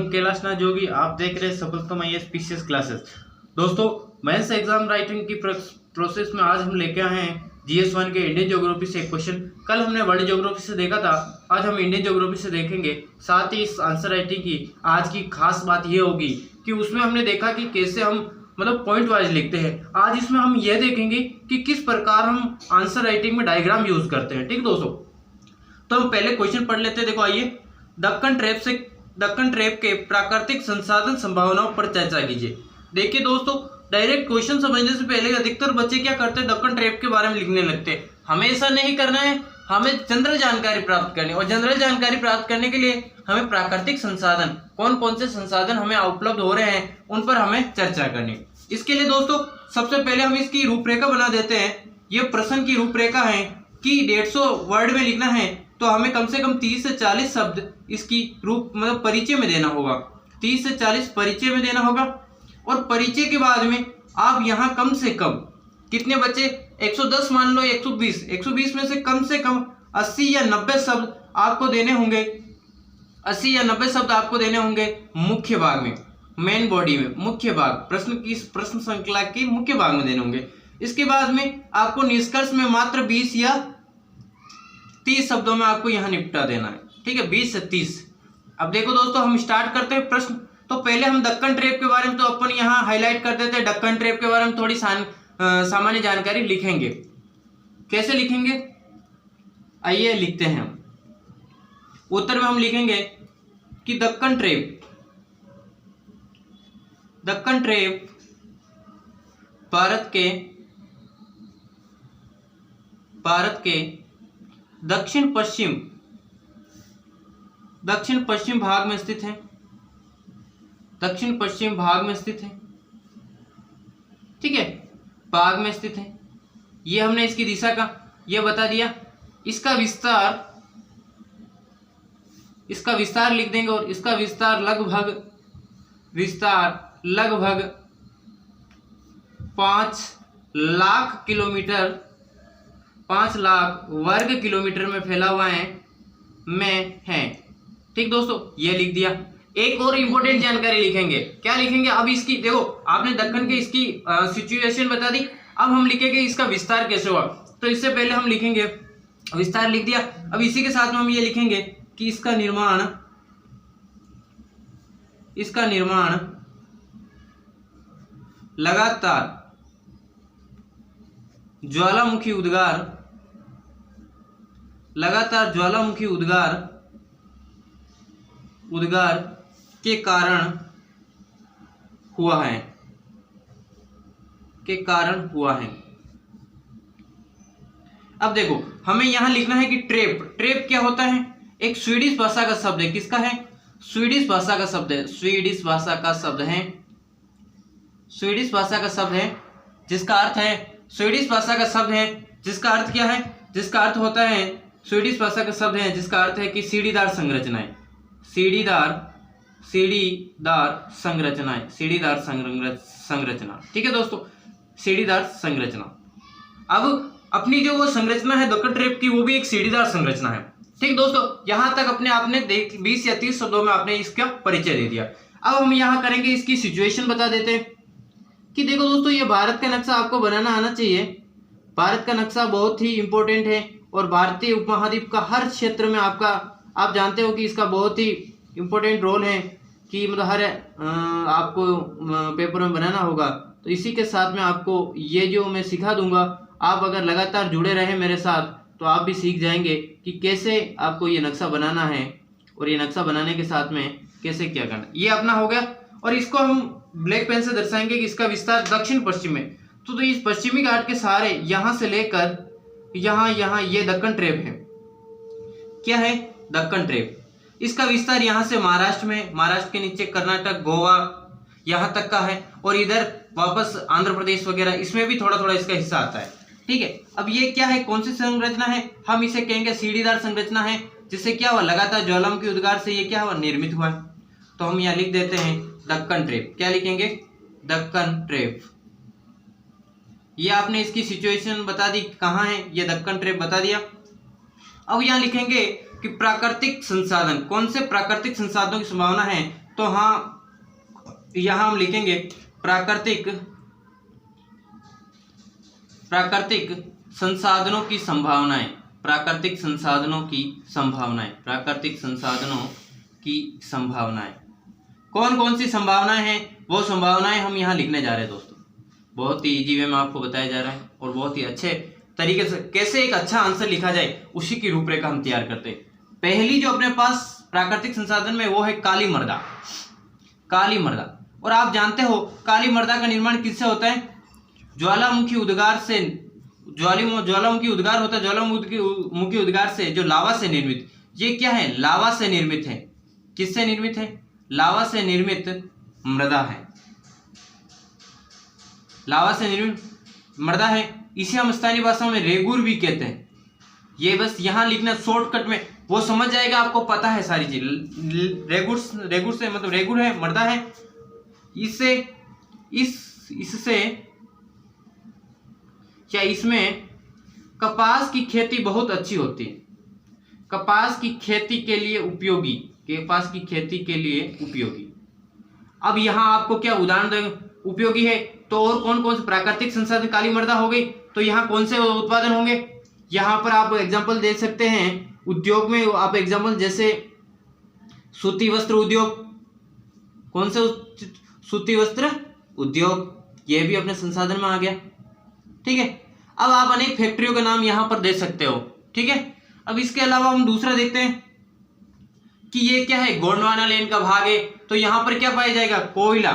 हूं कैलाश नाथ जोगी। आप देख रहे हैं सफलतम आईएएस पीसीएस क्लासेस। दोस्तों, मेंस एग्जाम राइटिंग की प्रोसेस में आज हम लेके आए हैं GS1 के इंडियन ज्योग्राफी से एक क्वेश्चन। कल हमने वर्ल्ड ज्योग्राफी से देखा था, आज हम इंडियन ज्योग्राफी से देखेंगे। साथ ही इस आंसर राइटिंग की आज की खास बात यह होगी कि उसमें हमने देखा कि कैसे हम पॉइंट वाइज लिखते हैं। आज इसमें हम यह देखेंगे कि किस प्रकार हम आंसर राइटिंग में डायग्राम यूज करते हैं। ठीक दोस्तों, तो हम पहले क्वेश्चन पढ़ लेते हैं। देखो आइए, दक्कन ट्रैप के प्राकृतिक संसाधन संभावनाओं पर चर्चा कीजिए। देखिए दोस्तों, डायरेक्ट क्वेश्चन समझने से पहले अधिकतर बच्चे क्या करते हैं, दक्कन ट्रैप के बारे में लिखने लगते हैं। हमें ऐसा नहीं करना है, हमें जनरल जानकारी प्राप्त करनी है। और जनरल जानकारी प्राप्त करने के लिए हमें प्राकृतिक संसाधन, कौन कौन से संसाधन हमें उपलब्ध हो रहे हैं, उन पर हमें चर्चा करनी है। इसके लिए दोस्तों सबसे पहले हम इसकी रूपरेखा बना देते हैं। ये प्रश्न की रूपरेखा है कि 150 वर्ड में लिखना है, तो हमें कम से कम 30 से 40 शब्द इसकी रूप परिचय में देना होगा। 30 से 40 परिचय में देना होगा। और परिचय के बाद में आप यहाँ कम से कम कितने बच्चे, 110 मान लो, 120 में से कम 80 या 90 शब्द आपको देने होंगे। 80 या 90 शब्द आपको देने होंगे मुख्य भाग में, मेन बॉडी में, मुख्य भाग, प्रश्न श्रृंखला के मुख्य भाग में देने होंगे। इसके बाद में आपको निष्कर्ष में मात्र 20 या 30 शब्दों में आपको यहाँ निपटा देना है। ठीक है, 20 से 30। अब देखो दोस्तों, हम स्टार्ट करते हैं प्रश्न। तो पहले हम दक्कन ट्रैप के बारे में तो अपन यहाँ हाईलाइट कर देते हैं। दक्कन ट्रैप के बारे में थोड़ी सामान्य जानकारी लिखेंगे। कैसे लिखेंगे, आइए लिखते हैं हम। उत्तर में हम लिखेंगे कि दक्कन ट्रैप भारत के दक्षिण पश्चिम भाग में स्थित है। दक्षिण पश्चिम भाग में स्थित है। ठीक है, भाग में स्थित है। ये हमने इसकी दिशा का ये बता दिया। इसका विस्तार लिख देंगे। और इसका विस्तार लगभग 5 लाख किलोमीटर, 5 लाख वर्ग किलोमीटर में फैला हुआ है ठीक दोस्तों, ये लिख दिया। एक और इंपॉर्टेंट जानकारी लिखेंगे। क्या लिखेंगे, अब इसकी देखो, आपने दक्कन के इसकी सिचुएशन बता दी। अब हम लिखेंगे इसका विस्तार कैसे हुआ। तो इससे पहले हम लिखेंगे, विस्तार लिख दिया। अब इसी के साथ में हम ये लिखेंगे कि इसका निर्माण लगातार ज्वालामुखी उद्गार के कारण हुआ है। अब देखो, हमें यहां लिखना है कि ट्रैप क्या होता है। एक स्वीडिश भाषा का शब्द है। किसका है, स्वीडिश भाषा का शब्द है। स्वीडिश भाषा का शब्द है जिसका अर्थ है, स्वीडिश भाषा का शब्द है जिसका अर्थ क्या है, जिसका अर्थ होता है, स्वीडिश भाषा का शब्द है जिसका अर्थ है कि सीढ़ीदार संरचनाएं। सीढ़ीदार संरचना। ठीक है दोस्तों, सीढ़ीदार संरचना। अब अपनी जो वो संरचना है दक्कन ट्रैप की, वो भी एक सीढ़ीदार संरचना है। ठीक दोस्तों, यहां तक आपने 20 या 30 शब्दों में आपने इसका परिचय दे दिया। अब हम यहां करेंगे, इसकी सिचुएशन बता देते हैं कि देखो दोस्तों, ये भारत का नक्शा आपको बनाना आना चाहिए। भारत का नक्शा बहुत ही इंपॉर्टेंट है और भारतीय उपमहाद्वीप का हर क्षेत्र में आप जानते हो कि इसका बहुत ही इंपॉर्टेंट रोल है कि हर आपको पेपर में बनाना होगा। तो इसी के साथ में आपको ये जो मैं सिखा दूंगा, आप अगर लगातार जुड़े रहे मेरे साथ तो आप भी सीख जाएंगे कि कैसे आपको ये नक्शा बनाना है और ये नक्शा बनाने के साथ में कैसे क्या करना। ये अपना हो गया। और इसको हम ब्लैक पेन से दर्शाएंगे कि इसका विस्तार दक्षिण पश्चिम में। तो इस पश्चिमी घाट के सहारे यहां से लेकर यहाँ ये दक्कन ट्रैप है। क्या है, दक्कन ट्रैप। इसका विस्तार यहाँ से महाराष्ट्र में, महाराष्ट्र के नीचे कर्नाटक, गोवा, यहाँ तक का है। और इधर वापस आंध्र प्रदेश वगैरह, इसमें भी थोड़ा थोड़ा इसका हिस्सा आता है। ठीक है, अब ये क्या है, कौन सी संरचना है, हम इसे कहेंगे सीढ़ीदार संरचना है। जिससे क्या हुआ, लगातार ज्वालामुखी उद्गार से ये क्या हुआ, निर्मित हुआ। तो हम यहाँ लिख देते हैं दक्कन ट्रैप। क्या लिखेंगे, दक्कन ट्रैप। ये आपने इसकी सिचुएशन बता दी, कहाँ है, ये दक्कन ट्रैप बता दिया। अब यहाँ लिखेंगे कि प्राकृतिक संसाधन, कौन से प्राकृतिक संसाधनों की संभावना है। तो हाँ यहाँ हम लिखेंगे प्राकृतिक संसाधनों की संभावनाएं, प्राकृतिक संसाधनों की संभावनाएं, प्राकृतिक संसाधनों की संभावनाएं। कौन कौन सी संभावनाएं हैं, वो संभावनाएं हम यहाँ लिखने जा रहे हैं दोस्तों। बहुत ही इजी वे में आपको बताया जा रहा है और बहुत ही अच्छे तरीके से कैसे एक अच्छा आंसर लिखा जाए उसी की रूपरेखा हम तैयार करते हैं। पहली जो अपने पास प्राकृतिक संसाधन में वो है काली मृदा। काली मृदा, और आप जानते हो काली मृदा का निर्माण किससे होता है? ज्वालामुखी उद्गार से, ज्वालामुखी उद्गार होता है, ज्वालामुखी उद्गार से जो लावा से निर्मित, ये क्या है? लावा से निर्मित है। किससे निर्मित है? लावा से निर्मित मृदा है, लावा से निर्मित मृदा है। इसे हम स्थानीय भाषा में रेगुर भी कहते हैं। ये बस यहाँ लिखना शॉर्टकट में, वो समझ जाएगा, आपको पता है सारी चीज। रेगुर से मतलब रेगुर है, मृदा है। इससे क्या इसमें कपास की खेती बहुत अच्छी होती है, कपास की खेती के लिए उपयोगी, कपास की खेती के लिए उपयोगी। अब यहाँ आपको क्या उदाहरण देंगे? उपयोगी है तो और कौन कौन से प्राकृतिक संसाधन? काली मृदा हो गई, तो यहाँ कौन से उत्पादन होंगे? यहाँ पर आप एग्जांपल दे सकते हैं उद्योग में, आप एग्जांपल जैसे सूती वस्त्र उद्योग। कौन से? सूती वस्त्र उद्योग, ये भी अपने संसाधन में आ गया। ठीक है, अब आप अनेक फैक्ट्रियों का नाम यहाँ पर दे सकते हो। ठीक है, अब इसके अलावा हम दूसरा देखते हैं कि ये क्या है? गोंडवाना लेन का भाग है, तो यहाँ पर क्या पाया जाएगा? कोयला।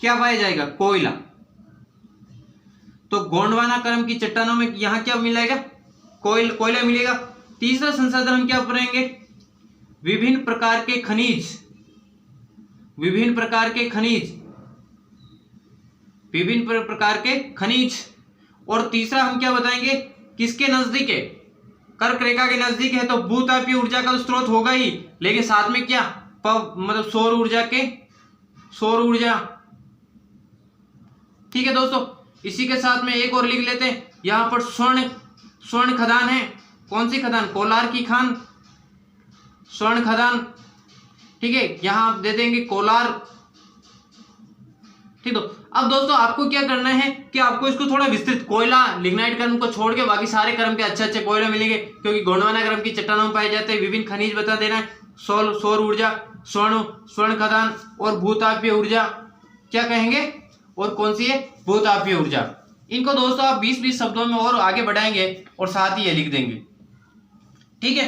क्या पाया जाएगा? कोयला। तो गोंडवाना क्रम की चट्टानों में यहाँ क्या मिलेगा? कोयला मिलेगा। तीसरा संसाधन हम क्या पढ़ेंगे? विभिन्न प्रकार के खनिज, विभिन्न प्रकार के खनिज, विभिन्न प्रकार के खनिज। और तीसरा हम क्या बताएंगे? किसके नजदीक है? कर्क रेखा के नजदीक है, तो भूतापीय ऊर्जा का स्रोत होगा ही, लेकिन साथ में क्या? मतलब सौर ऊर्जा। ठीक है दोस्तों, इसी के साथ में एक और लिख लेते हैं। यहाँ पर स्वर्ण खदान है। कौन सी खदान? कोलार की खान, स्वर्ण खदान। ठीक है, यहाँ आप दे देंगे कोलार। ठीक, तो अब दोस्तों आपको क्या करना है कि आपको इसको थोड़ा विस्तृत, कोयला लिग्नाइट क्रम को छोड़ के बाकी सारे क्रम के अच्छे अच्छे कोयला मिलेंगे, क्योंकि गोंडवाना क्रम की चट्टानों में पाए जाते हैं। विभिन्न खनिज बता देना है, सौर ऊर्जा, स्वर्ण खदान और भूतापीय ऊर्जा। क्या कहेंगे? और कौन सी है? भूतापीय ऊर्जा। इनको दोस्तों आप 20-20 शब्दों में और आगे बढ़ाएंगे और साथ ही ये लिख देंगे। ठीक है,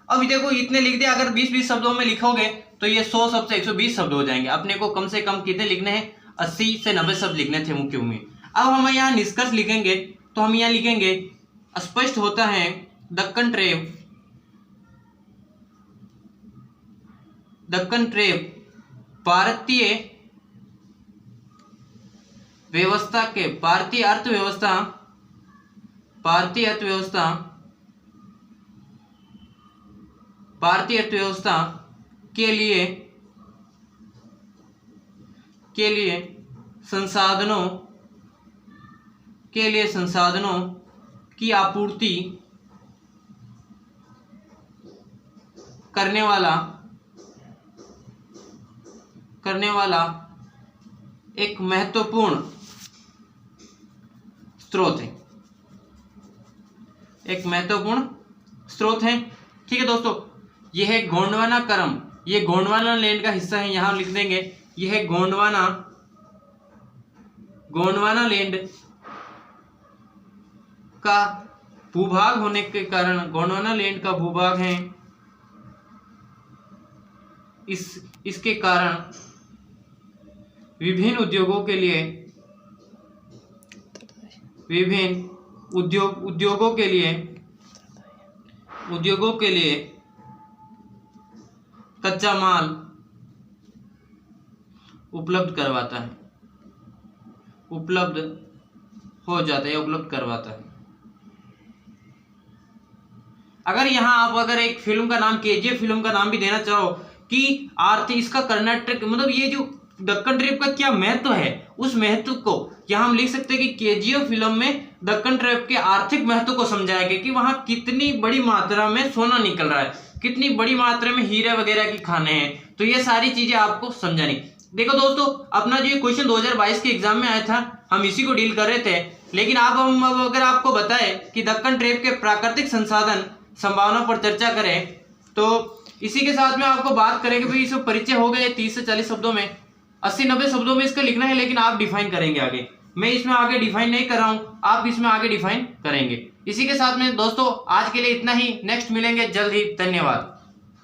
अब देखो इतने लिख दिया, अगर 20-20 शब्दों में लिखोगे तो ये 100 शब्द से 120 शब्द हो जाएंगे। अपने को कम से कम कितने लिखने हैं? 80 से 90 शब्द लिखने थे मुख्य में। अब हम यहाँ निष्कर्ष लिखेंगे, तो हम यहाँ लिखेंगे स्पष्ट होता है दक्कन ट्रेप भारतीय अर्थव्यवस्था के लिए संसाधनों की आपूर्ति करने वाला एक महत्वपूर्ण स्रोत है। ठीक है दोस्तों, यह है गोंडवाना क्रम, ये गोंडवाना लैंड का हिस्सा है। यहां लिख देंगे यह गोंडवाना लैंड का भूभाग होने के कारण, गोंडवाना लैंड का भूभाग है, इसके कारण विभिन्न उद्योगों के लिए कच्चा माल उपलब्ध करवाता है। अगर यहाँ आप एक फिल्म का नाम, केजीएफ फिल्म का नाम भी देना चाहो कि इसका कर्नाटक, मतलब ये जो दक्कन ट्रेप का क्या महत्व है, उस महत्व को यहाँ हम लिख सकते हैं कि केजीएफ फिल्म में दक्कन ट्रेप के आर्थिक महत्व को समझाया गया कि वहां कितनी बड़ी मात्रा में सोना निकल रहा है, कितनी बड़ी मात्रा में हीरे वगैरह की खाने हैं। तो ये सारी चीजें आपको समझानी। देखो दोस्तों, अपना जो ये क्वेश्चन 2022 के एग्जाम में आया था, हम इसी को डील कर रहे थे। लेकिन हम अगर आपको बताएं कि दक्कन ट्रेप के प्राकृतिक संसाधन संभावना पर चर्चा करें, तो इसी के साथ में आपको बात करेंगे भाई इसको परिचय हो गए 30 से 40 शब्दों में, 80-90 शब्दों में इसका लिखना है, लेकिन आप डिफाइन करेंगे आगे। मैं इसमें आगे डिफाइन नहीं कर रहा हूँ, आप इसमें आगे डिफाइन करेंगे। इसी के साथ में दोस्तों आज के लिए इतना ही, नेक्स्ट मिलेंगे जल्द ही, धन्यवाद।